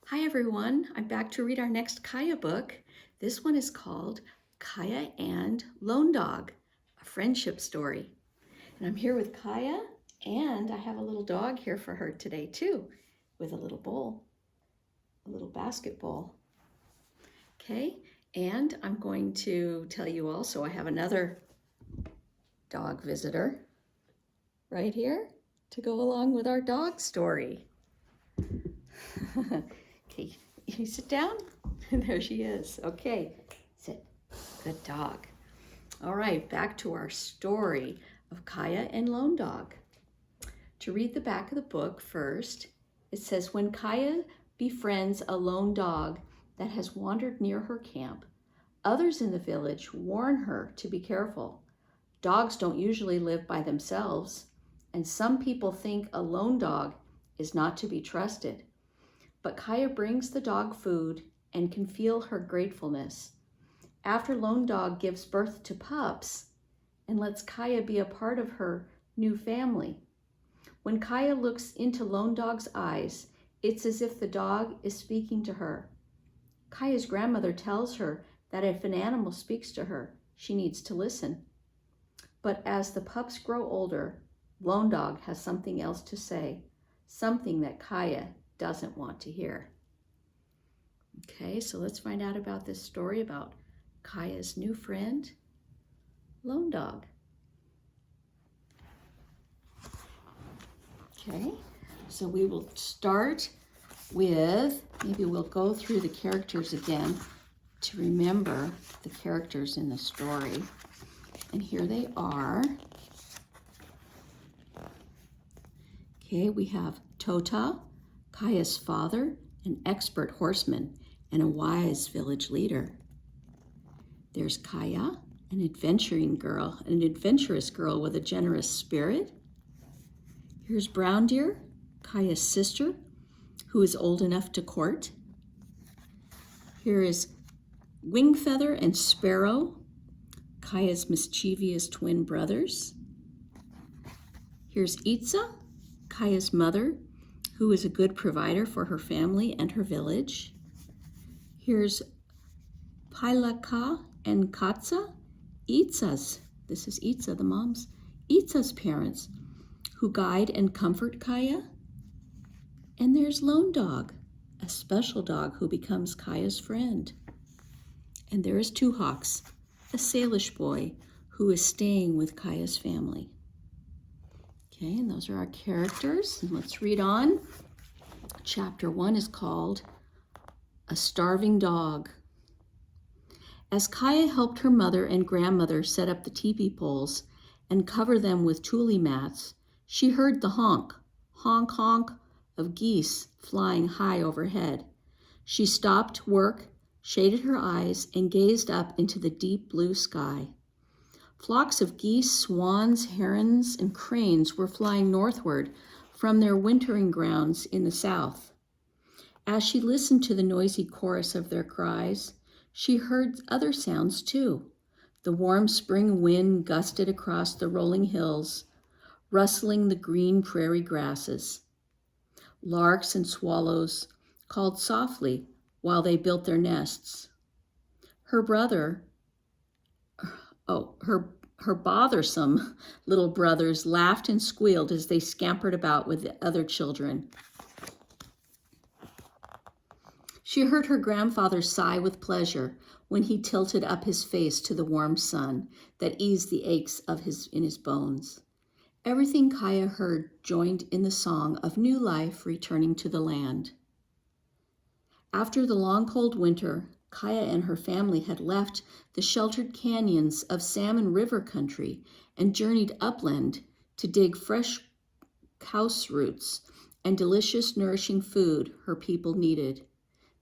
Hi everyone, I'm back to read our next Kaya book. This one is called Kaya and Lone Dog, a friendship story. And I'm here with Kaya, and I have a little dog here for her today too, with a little bowl, a little basket bowl. Okay, and I'm going to tell you also I have another dog visitor right here to go along with our dog story. Okay, you sit down. There she is. Okay, sit. Good dog. All right, back to our story of Kaya and Lone Dog. To read the back of the book first, it says, when Kaya befriends a lone dog that has wandered near her camp, others in the village warn her to be careful. Dogs don't usually live by themselves, and some people think a lone dog is not to be trusted. But Kaya brings the dog food and can feel her gratefulness. After Lone Dog gives birth to pups and lets Kaya be a part of her new family. When Kaya looks into Lone Dog's eyes, it's as if the dog is speaking to her. Kaya's grandmother tells her that if an animal speaks to her, she needs to listen. But as the pups grow older, Lone Dog has something else to say, something that Kaya doesn't want to hear. Okay, so let's find out about this story about Kaya's new friend, Lone Dog. Okay, so we will start with, maybe we'll go through the characters again to remember the characters in the story. And here they are. Okay, we have Tota, Kaya's father, an expert horseman and a wise village leader. There's Kaya, an adventurous girl with a generous spirit. Here's Brown Deer, Kaya's sister, who is old enough to court. Here is Wingfeather and Sparrow, Kaya's mischievous twin brothers. Here's Itza, Kaya's mother, who is a good provider for her family and her village. Here's Pailaka and Katsa, this is Itza, the moms, Itza's parents, who guide and comfort Kaya. And there's Lone Dog, a special dog who becomes Kaya's friend. And there is Two Hawks, a Salish boy who is staying with Kaya's family. Okay, and those are our characters. And let's read on. Chapter 1 is called A Starving Dog. As Kaya helped her mother and grandmother set up the teepee poles and cover them with tule mats, she heard the honk, honk, honk of geese flying high overhead. She stopped work, shaded her eyes, and gazed up into the deep blue sky. Flocks of geese, swans, herons, and cranes were flying northward from their wintering grounds in the south. As she listened to the noisy chorus of their cries, she heard other sounds too. The warm spring wind gusted across the rolling hills, rustling the green prairie grasses. Larks and swallows called softly while they built their nests. Her bothersome little brothers laughed and squealed as they scampered about with the other children. She heard her grandfather sigh with pleasure when he tilted up his face to the warm sun that eased the aches in his bones. Everything Kaya heard joined in the song of new life returning to the land. After the long cold winter, Kaya and her family had left the sheltered canyons of Salmon River country and journeyed upland to dig fresh house roots and delicious, nourishing food her people needed.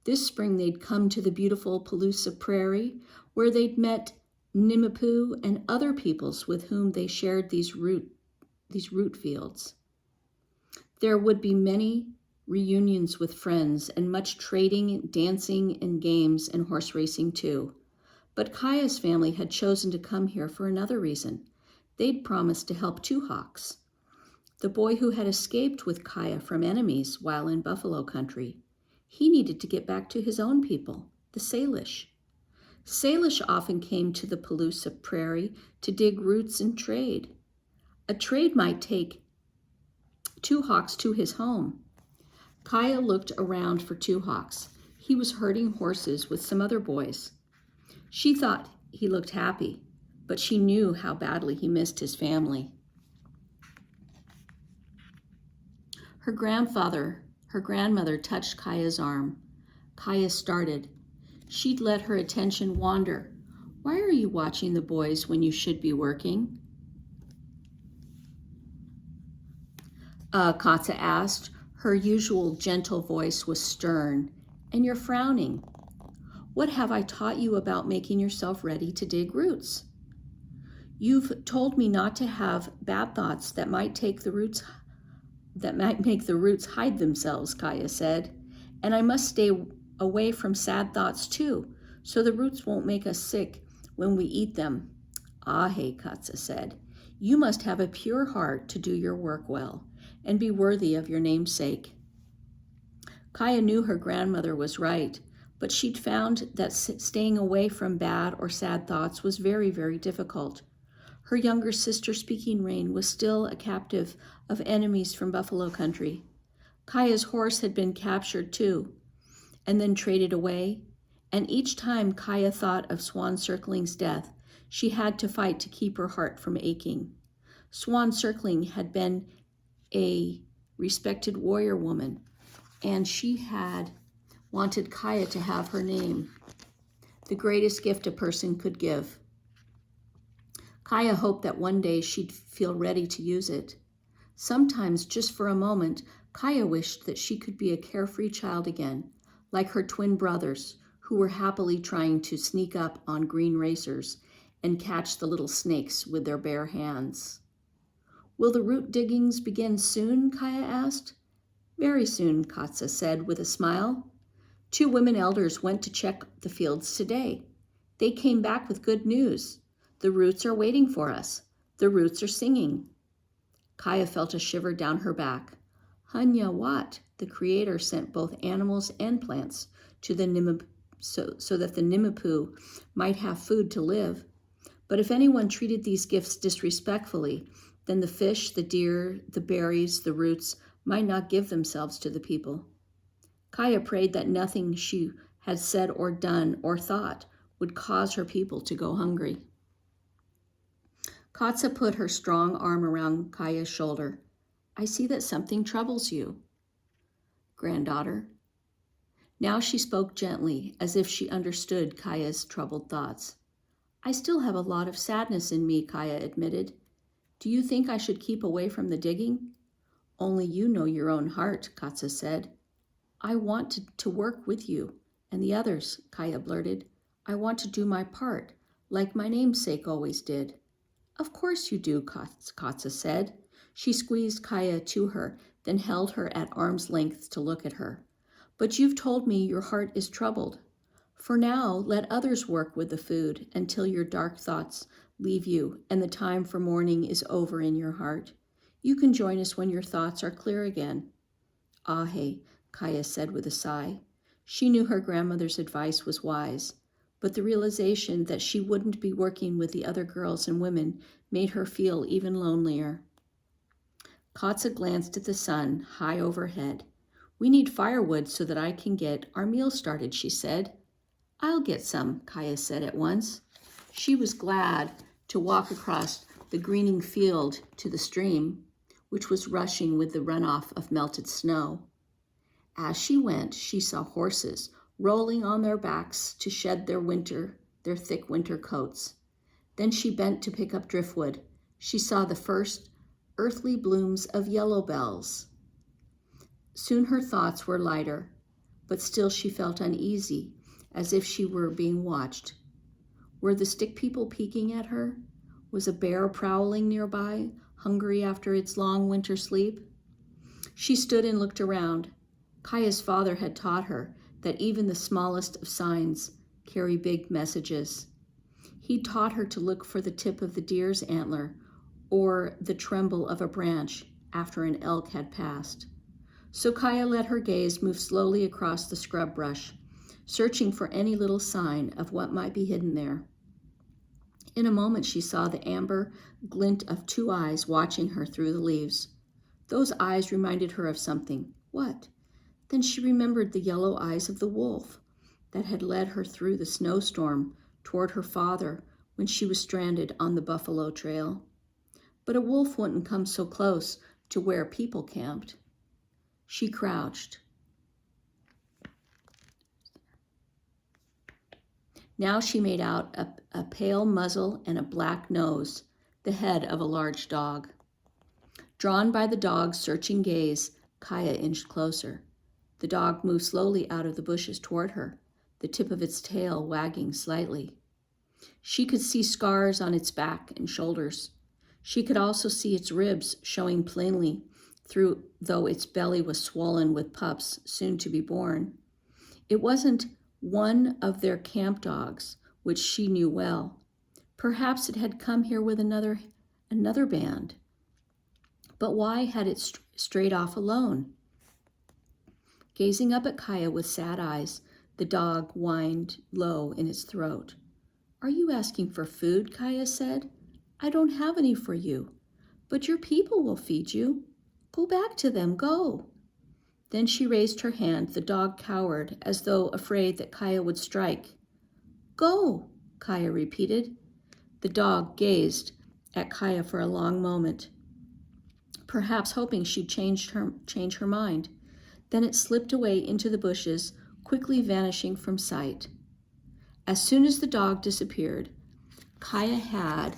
This spring they'd come to the beautiful Palusa Prairie, where they'd met Nimipu and other peoples with whom they shared these root fields. There would be many reunions with friends and much trading, dancing, and games and horse racing too. But Kaya's family had chosen to come here for another reason. They'd promised to help Two Hawks, the boy who had escaped with Kaya from enemies while in buffalo country. He needed to get back to his own people, the Salish. Salish often came to the Palouse prairie to dig roots and trade. A trade might take Two Hawks to his home. Kaya looked around for Two Hawks. He was herding horses with some other boys. She thought he looked happy, but she knew how badly he missed his family. Her grandmother touched Kaya's arm. Kaya started. She'd let her attention wander. Why are you watching the boys when you should be working? Katsa asked. Her usual gentle voice was stern. And you're frowning. What have I taught you about making yourself ready to dig roots? You've told me not to have bad thoughts that might make the roots hide themselves, Kaya said. And I must stay away from sad thoughts too, so the roots won't make us sick when we eat them. Ahe, Katsa said. You must have a pure heart to do your work well and be worthy of your namesake. Kaya knew her grandmother was right, but she'd found that staying away from bad or sad thoughts was very, very difficult. Her younger sister, Speaking Rain, was still a captive of enemies from Buffalo Country. Kaya's horse had been captured too, and then traded away, and each time Kaya thought of Swan Circling's death, she had to fight to keep her heart from aching. Swan Circling had been a respected warrior woman, and she had wanted Kaya to have her name, the greatest gift a person could give. Kaya hoped that one day she'd feel ready to use it. Sometimes, just for a moment, Kaya wished that she could be a carefree child again, like her twin brothers, who were happily trying to sneak up on green racers and catch the little snakes with their bare hands. Will the root diggings begin soon? Kaya asked. Very soon, Katsa said with a smile. 2 women elders went to check the fields today. They came back with good news. The roots are waiting for us. The roots are singing. Kaya felt a shiver down her back. Hanya Wat, the Creator, sent both animals and plants to the so that the Nimipu might have food to live. But if anyone treated these gifts disrespectfully, then the fish, the deer, the berries, the roots might not give themselves to the people. Kaya prayed that nothing she had said or done or thought would cause her people to go hungry. Katsa put her strong arm around Kaya's shoulder. I see that something troubles you, granddaughter. Now she spoke gently, as if she understood Kaya's troubled thoughts. I still have a lot of sadness in me, Kaya admitted. Do you think I should keep away from the digging? Only you know your own heart, Katsa said. I want to work with you and the others, Kaya blurted. I want to do my part, like my namesake always did. Of course you do, Katsa said. She squeezed Kaya to her, then held her at arm's length to look at her. But you've told me your heart is troubled. For now, let others work with the food until your dark thoughts leave you and the time for mourning is over in your heart. You can join us when your thoughts are clear again. Ahe, Kaya said with a sigh. She knew her grandmother's advice was wise, but the realization that she wouldn't be working with the other girls and women made her feel even lonelier. Katsa glanced at the sun high overhead. We need firewood so that I can get our meal started, she said. I'll get some, Kaya said at once. She was glad to walk across the greening field to the stream, which was rushing with the runoff of melted snow. As she went, she saw horses rolling on their backs to shed their thick winter coats. Then she bent to pick up driftwood. She saw the first earthly blooms of yellow bells. Soon her thoughts were lighter, but still she felt uneasy, as if she were being watched. Were the stick people peeking at her? Was a bear prowling nearby, hungry after its long winter sleep? She stood and looked around. Kaya's father had taught her that even the smallest of signs carry big messages. He taught her to look for the tip of the deer's antler or the tremble of a branch after an elk had passed. So Kaya let her gaze move slowly across the scrub brush, searching for any little sign of what might be hidden there. In a moment, she saw the amber glint of 2 eyes watching her through the leaves. Those eyes reminded her of something. What? Then she remembered the yellow eyes of the wolf that had led her through the snowstorm toward her father when she was stranded on the buffalo trail. But a wolf wouldn't come so close to where people camped. She crouched. Now she made out a pale muzzle and a black nose, the head of a large dog. Drawn by the dog's searching gaze, Kaya inched closer. The dog moved slowly out of the bushes toward her, the tip of its tail wagging slightly. She could see scars on its back and shoulders. She could also see its ribs showing plainly through, though its belly was swollen with pups soon to be born. It wasn't one of their camp dogs, which she knew well. Perhaps it had come here with another band. But why had it strayed off alone? Gazing up at Kaya with sad eyes, the dog whined low in its throat. "Are you asking for food?" Kaya said. "I don't have any for you, but your people will feed you. Go back to them, go." Then she raised her hand. The dog cowered, as though afraid that Kaya would strike. "Go," Kaya repeated. The dog gazed at Kaya for a long moment, perhaps hoping she'd change her mind. Then it slipped away into the bushes, quickly vanishing from sight. As soon as the dog disappeared, Kaya had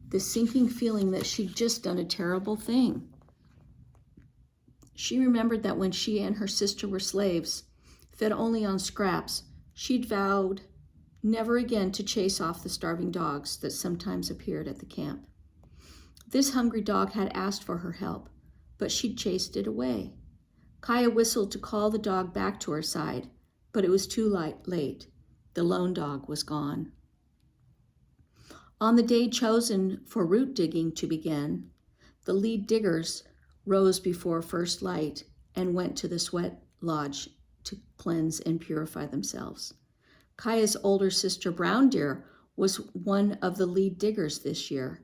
the sinking feeling that she'd just done a terrible thing. She remembered that when she and her sister were slaves, fed only on scraps, she'd vowed never again to chase off the starving dogs that sometimes appeared at the camp. This hungry dog had asked for her help, but she'd chased it away. Kaya whistled to call the dog back to her side, but it was too late. The lone dog was gone. On the day chosen for root digging to begin, the lead diggers rose before first light and went to the sweat lodge to cleanse and purify themselves. Kaya's older sister Brown Deer was one of the lead diggers this year.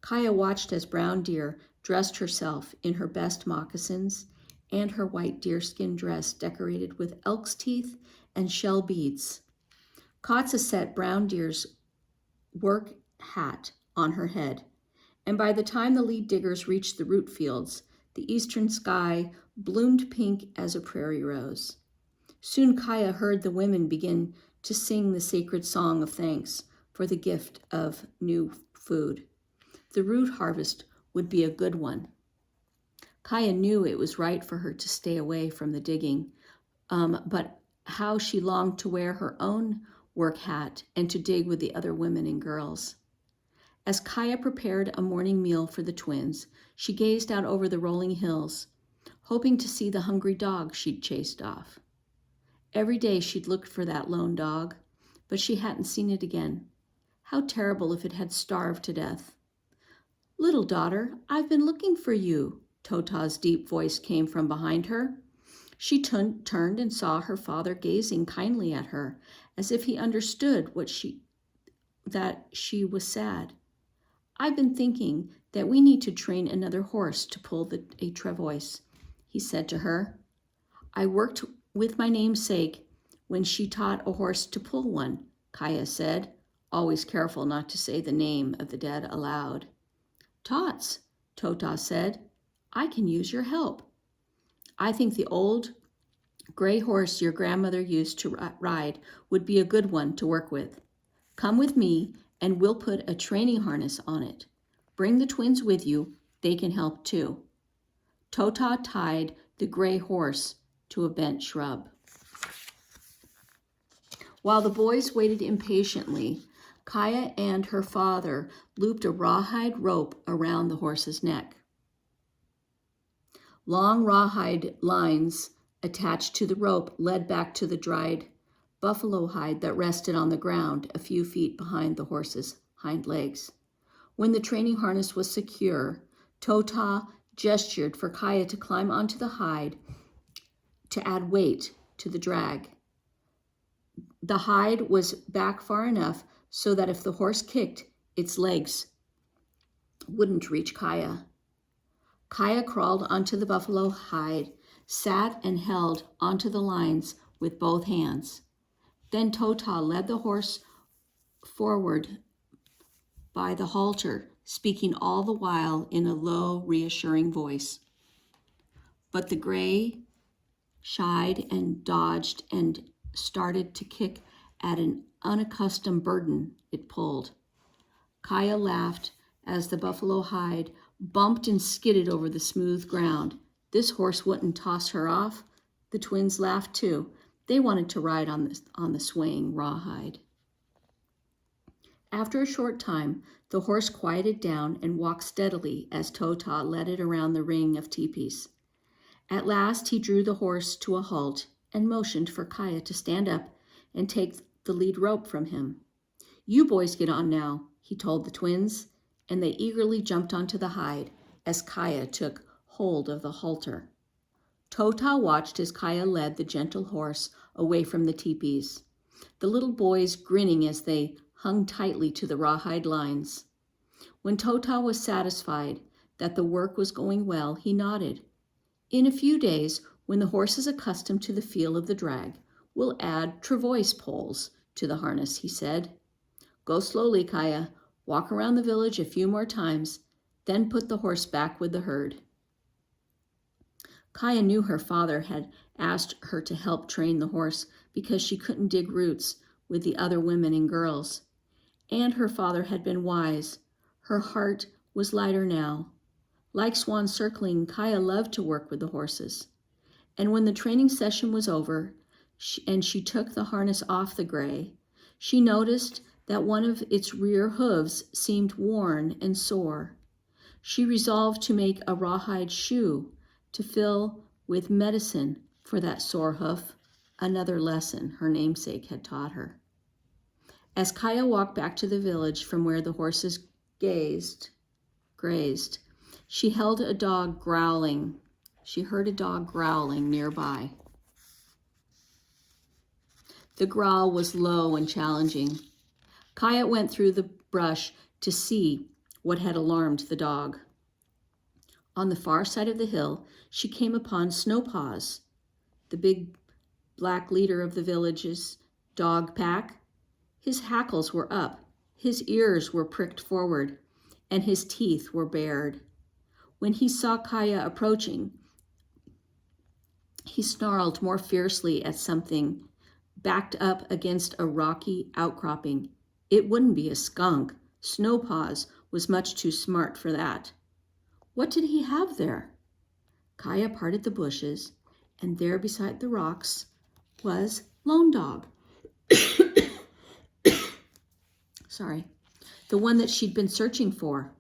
Kaya watched as Brown Deer dressed herself in her best moccasins and her white deerskin dress decorated with elk's teeth and shell beads. Katsa set Brown Deer's work hat on her head, and by the time the lead diggers reached the root fields, the eastern sky bloomed pink as a prairie rose. Soon Kaya heard the women begin to sing the sacred song of thanks for the gift of new food. The root harvest would be a good one. Kaya knew it was right for her to stay away from the digging, but how she longed to wear her own work hat and to dig with the other women and girls. As Kaya prepared a morning meal for the twins, she gazed out over the rolling hills, hoping to see the hungry dog she'd chased off. Every day she'd looked for that lone dog, but she hadn't seen it again. How terrible if it had starved to death. "Little daughter, I've been looking for you," Tota's deep voice came from behind her. She turned and saw her father gazing kindly at her, as if he understood that she was sad. "I've been thinking that we need to train another horse to pull a travois," he said to her. "I worked with my namesake when she taught a horse to pull one," Kaya said, always careful not to say the name of the dead aloud. "Tots," Tota said, "I can use your help. I think the old gray horse your grandmother used to ride would be a good one to work with. Come with me and we'll put a training harness on it. Bring the twins with you. They can help too." Tota tied the gray horse to a bent shrub. While the boys waited impatiently, Kaya and her father looped a rawhide rope around the horse's neck. Long rawhide lines attached to the rope led back to the dried buffalo hide that rested on the ground a few feet behind the horse's hind legs. When the training harness was secure, Tota gestured for Kaya to climb onto the hide to add weight to the drag. The hide was back far enough so that if the horse kicked, its legs wouldn't reach Kaya. Kaya crawled onto the buffalo hide, sat and held onto the lines with both hands. Then Tota led the horse forward by the halter, speaking all the while in a low, reassuring voice. But the gray shied and dodged and started to kick at an unaccustomed burden it pulled. Kaya laughed as the buffalo hide bumped and skidded over the smooth ground. This horse wouldn't toss her off. The twins laughed too. They wanted to ride on the swaying rawhide. After a short time, the horse quieted down and walked steadily as Tota led it around the ring of teepees. At last he drew the horse to a halt and motioned for Kaya to stand up and take the lead rope from him. "You boys get on now," he told the twins, and they eagerly jumped onto the hide as Kaya took hold of the halter. Tota watched as Kaya led the gentle horse away from the teepees, the little boys grinning as they hung tightly to the rawhide lines. When Tota was satisfied that the work was going well, he nodded. "In a few days, when the horse is accustomed to the feel of the drag, we'll add travois poles to the harness," he said. "Go slowly, Kaya. Walk around the village a few more times, then put the horse back with the herd." Kaya knew her father had asked her to help train the horse because she couldn't dig roots with the other women and girls. And her father had been wise. Her heart was lighter now. Like Swan Circling, Kaya loved to work with the horses. And when the training session was over and she took the harness off the gray, she noticed that one of its rear hooves seemed worn and sore. She resolved to make a rawhide shoe to fill with medicine for that sore hoof, another lesson her namesake had taught her. As Kaya walked back to the village from where the horses grazed, she heard a dog growling nearby. The growl was low and challenging. Kaya went through the brush to see what had alarmed the dog. On the far side of the hill, she came upon Snowpaws, the big black leader of the village's dog pack. His hackles were up, his ears were pricked forward, and his teeth were bared. When he saw Kaya approaching, he snarled more fiercely at something backed up against a rocky outcropping. It wouldn't be a skunk. Snowpaws was much too smart for that. What did he have there? Kaya parted the bushes, and there beside the rocks was Lone Dog. Sorry, the one that she'd been searching for.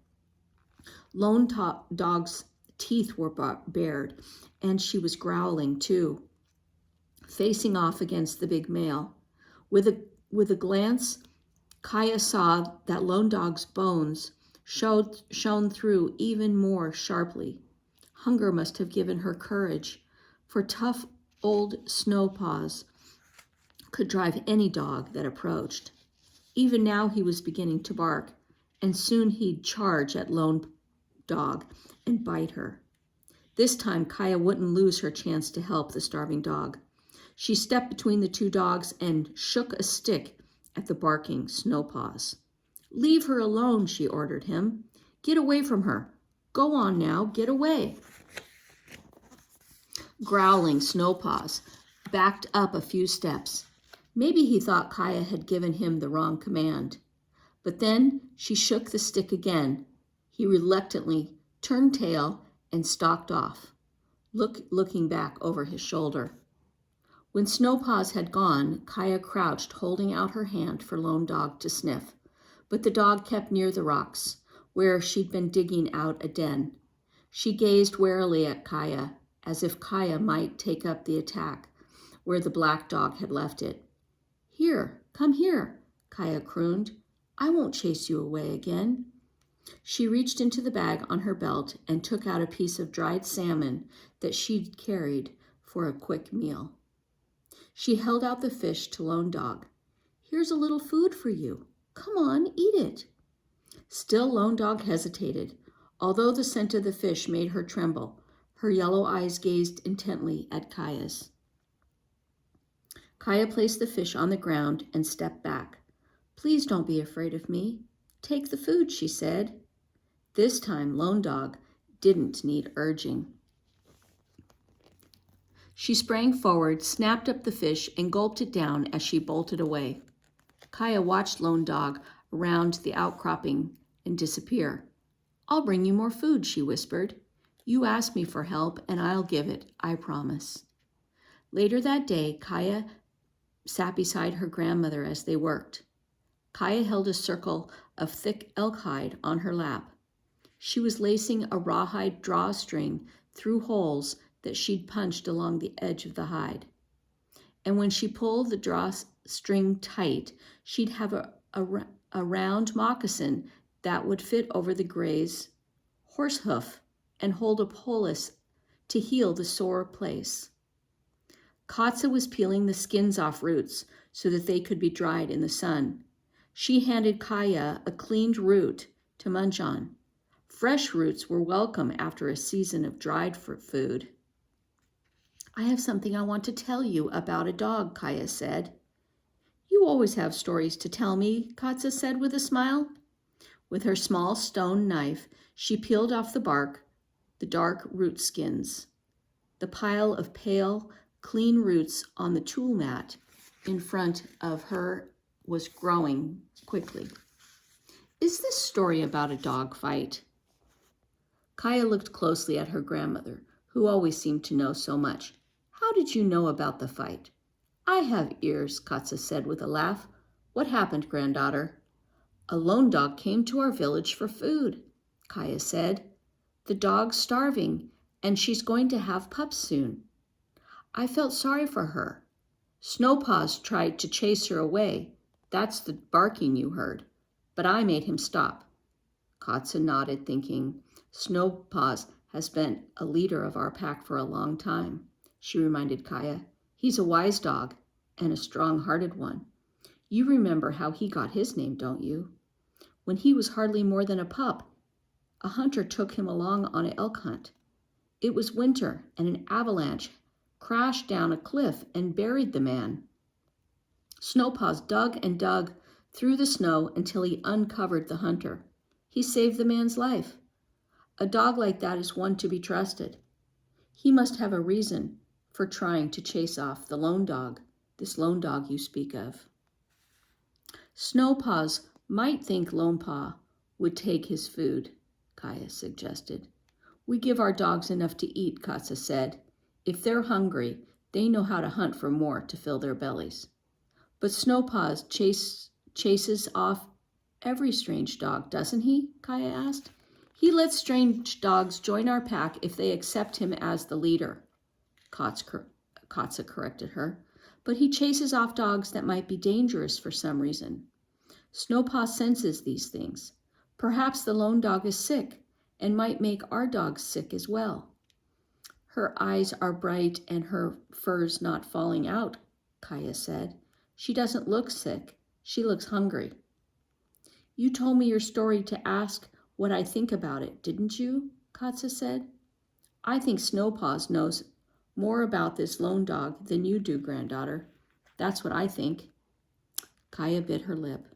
Lone Dog's teeth were bared, and she was growling too, facing off against the big male. With a glance, Kaya saw that Lone Dog's bones shone through even more sharply. Hunger must have given her courage, for tough old Snowpaws could drive any dog that approached. Even now he was beginning to bark, and soon he'd charge at Lone Dog and bite her. This time Kaya wouldn't lose her chance to help the starving dog. She stepped between the two dogs and shook a stick at the barking Snowpaws. "Leave her alone," she ordered him. "Get away from her. Go on now, get away." Growling Snowpaws backed up a few steps. Maybe he thought Kaya had given him the wrong command. But then she shook the stick again. He reluctantly turned tail and stalked off, looking back over his shoulder. When Snowpaws had gone, Kaya crouched, holding out her hand for Lone Dog to sniff. But the dog kept near the rocks, where she'd been digging out a den. She gazed warily at Kaya, as if Kaya might take up the attack where the black dog had left it. "Here, come here," Kaya crooned. "I won't chase you away again." She reached into the bag on her belt and took out a piece of dried salmon that she'd carried for a quick meal. She held out the fish to Lone Dog. "Here's a little food for you. Come on, eat it." Still Lone Dog hesitated. Although the scent of the fish made her tremble, her yellow eyes gazed intently at Kaya's. Kaya placed the fish on the ground and stepped back. "Please don't be afraid of me. Take the food," she said. This time, Lone Dog didn't need urging. She sprang forward, snapped up the fish, and gulped it down as she bolted away. Kaya watched Lone Dog around the outcropping and disappear. "I'll bring you more food," she whispered. "You ask me for help, and I'll give it, I promise." Later that day, Kaya sat beside her grandmother as they worked. Kaya held a circle of thick elk hide on her lap. She was lacing a rawhide drawstring through holes that she'd punched along the edge of the hide. And when she pulled the drawstring tight, she'd have a round moccasin that would fit over the gray's horse hoof and hold a poultice to heal the sore place. Katsa was peeling the skins off roots so that they could be dried in the sun. She handed Kaya a cleaned root to munch on. Fresh roots were welcome after a season of dried food. "I have something I want to tell you about a dog," Kaya said. "You always have stories to tell me," Katsa said with a smile. With her small stone knife, she peeled off the bark, the dark root skins. The pile of pale, clean roots on the tool mat in front of her was growing quickly. "Is this story about a dog fight?" Kaya looked closely at her grandmother, who always seemed to know so much. "How did you know about the fight?" "I have ears," Katsa said with a laugh. "What happened, granddaughter?" "A lone dog came to our village for food," Kaya said. "The dog's starving, and she's going to have pups soon. I felt sorry for her. Snowpaws tried to chase her away. That's the barking you heard. But I made him stop." Katsa nodded, thinking, "Snowpaws has been a leader of our pack for a long time." She reminded Kaya, "He's a wise dog and a strong-hearted one. You remember how he got his name, don't you? When he was hardly more than a pup, a hunter took him along on an elk hunt. It was winter, and an avalanche crashed down a cliff and buried the man. Snowpaws dug and dug through the snow until he uncovered the hunter. He saved the man's life. A dog like that is one to be trusted. He must have a reason for trying to chase off the lone dog, this lone dog you speak of." "Snowpaws might think Lone Paw would take his food," Kaya suggested. "We give our dogs enough to eat," Katsa said. "If they're hungry, they know how to hunt for more to fill their bellies." "But Snowpaws chases off every strange dog, doesn't he?" Kaya asked. "He lets strange dogs join our pack if they accept him as the leader," Katsa corrected her. "But he chases off dogs that might be dangerous for some reason. Snowpaw senses these things. Perhaps the lone dog is sick and might make our dogs sick as well." "Her eyes are bright and her fur's not falling out," Kaya said. "She doesn't look sick. She looks hungry." "You told me your story to ask what I think about it, didn't you?" Katsa said. "I think Snowpaws knows more about this lone dog than you do, granddaughter. That's what I think." Kaya bit her lip.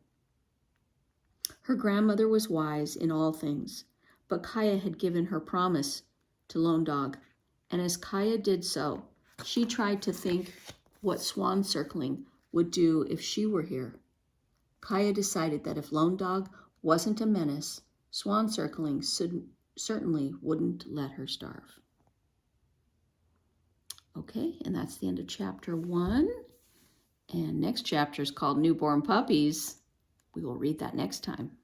Her grandmother was wise in all things, but Kaya had given her promise to Lone Dog, and as Kaya did so, she tried to think what swan circling would do if she were here. Kaya decided that if Lone Dog wasn't a menace, swan circling certainly wouldn't let her starve. Okay, and that's the end of chapter 1. And next chapter is called Newborn Puppies. We will read that next time.